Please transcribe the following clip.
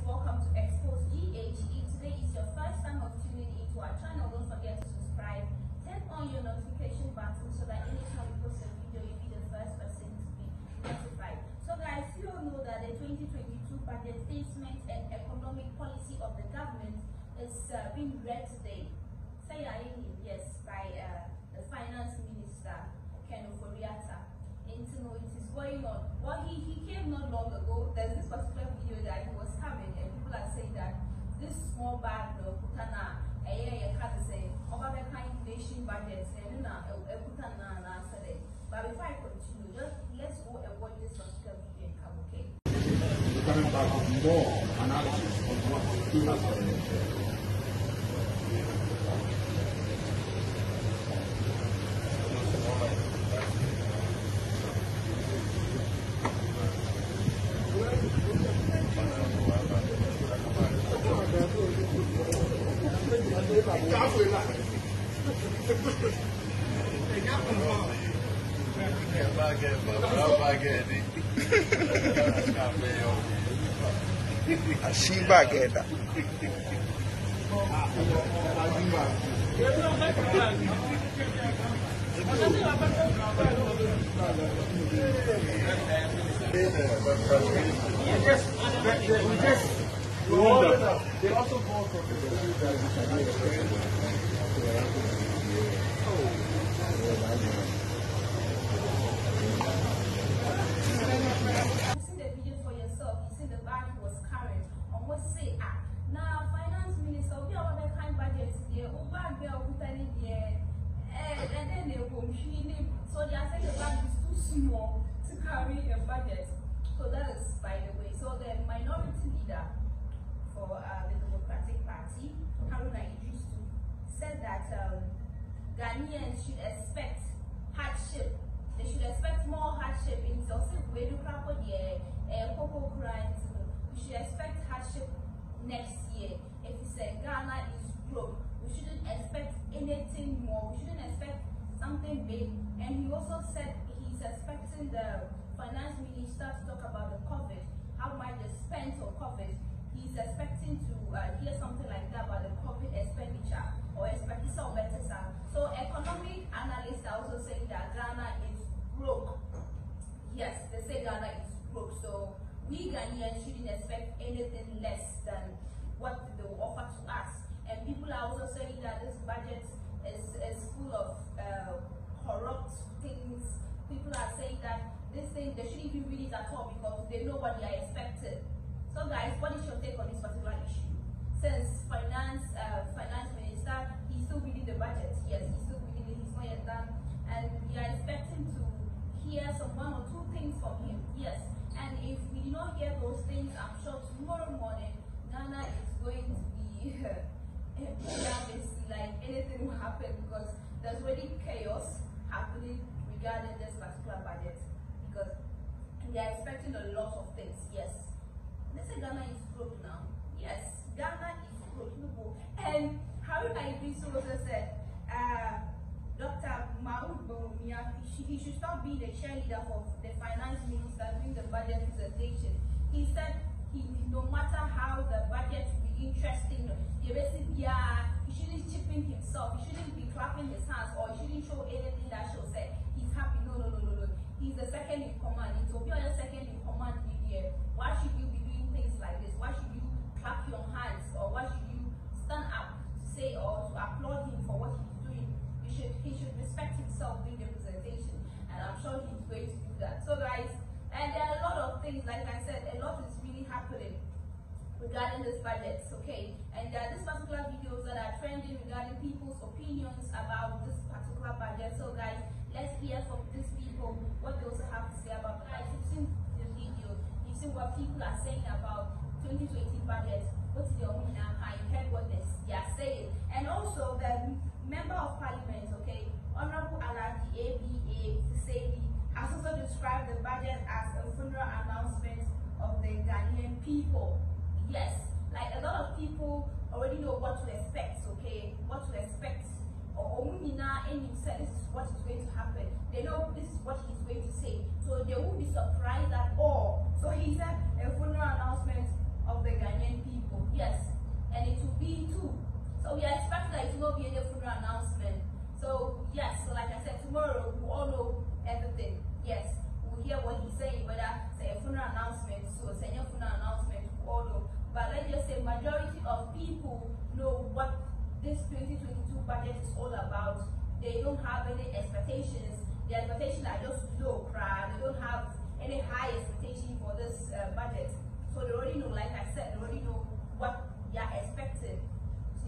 welcome to Expose GH. If today is your first time of tuning into our channel, don't forget to subscribe, turn on your notification button so that anytime we post a video, you'll be the first person to be notified. So guys, you all know that the 2022 budget statement and economic policy of the government is being read today. Say yes, by the finance minister, Ken Ofori-Atta. It is going on. Well, he came not long ago. There's this particular video that he was having, and people are saying that this small bag, no, Putana, I can't say, over the kind nation budget, and Putana, but before I continue, just let's go and watch this particular video and come, okay? Coming back with more analysis on what he has done. They also go from See the video for yourself. You see the bag he was carrying. On what say now finance minister we have a kind budget here. Bag there and then they will so they are saying the bag is too small to carry a budget. So that is by the way. So the minority leader for the Democratic Party, Haruna Iddrisu, said that Ghanaians should expect hardship. They should expect more hardship in we should expect hardship next year. If he said Ghana is broke, we shouldn't expect anything more. We shouldn't expect something big. And he also said he's expecting the finance minister to talk about the COVID, how much they spent on COVID. He's expecting to hear something like that about the COVID expenditure or expecting some better. So economic analysts are also saying that Ghana is broke. Yes, they say Ghana is broke. So we Ghanaians shouldn't expect anything less than what they will offer to us. And people are also saying that this budget is full of corrupt things. People are saying that this thing they shouldn't even read it at all because they know what they are expecting. So guys, what is your take on this particular issue? Since finance minister, he's still reading the budget. Yes, he's still reading it. He's not yet done, and we are expecting to hear some one or two things from him. Yes, and if we do not hear those things, I'm sure tomorrow morning Ghana is going to be like anything will happen because there's already chaos happening regarding this particular budget because we are expecting a lot of things. Yes. They say Ghana is broke now. Yes, Ghana is broke. And Haruna Iddrisu also said, Dr. Mahmoud Bawumia, he should stop being the cheerleader for the finance minister during the budget presentation. He said no matter how the budget will be interesting, he shouldn't chip in himself. He shouldn't be clapping his hands or he shouldn't show anything that shows that he's happy. No. He's the second in command. It will be your second in command in here. Why should you be things like this? Why should you clap your hands or why should you stand up to say or to applaud him for what he's doing? He should respect himself during the presentation, and I'm sure he's going to do that. So guys, and there are a lot of things, like I said, a lot is really happening regarding this budget, okay? And there are these particular videos that are trending regarding people's opinions about this particular budget. So guys, let's hear from these people what they also have to say about it. Guys, you've seen the video, you've seen what people are saying about 2020 budget. What's the opinion? I heard what they are saying. And also the Member of Parliament, okay, Honorable Alaki ABA Fusedi has also described the budget as a funeral announcement of the Ghanaian people. Yes, like a lot of people already know what to expect, okay, what to expect. Or and he said this is what is going to happen. They know this is what he's going to say. So they won't be surprised at all. So he said a funeral announcement of the Ghanaian know what this 2022 budget is all about. They don't have any expectations. The expectations are just low, right? They don't have any high expectation for this budget. So they already know, like I said, they already know what they are expected. So,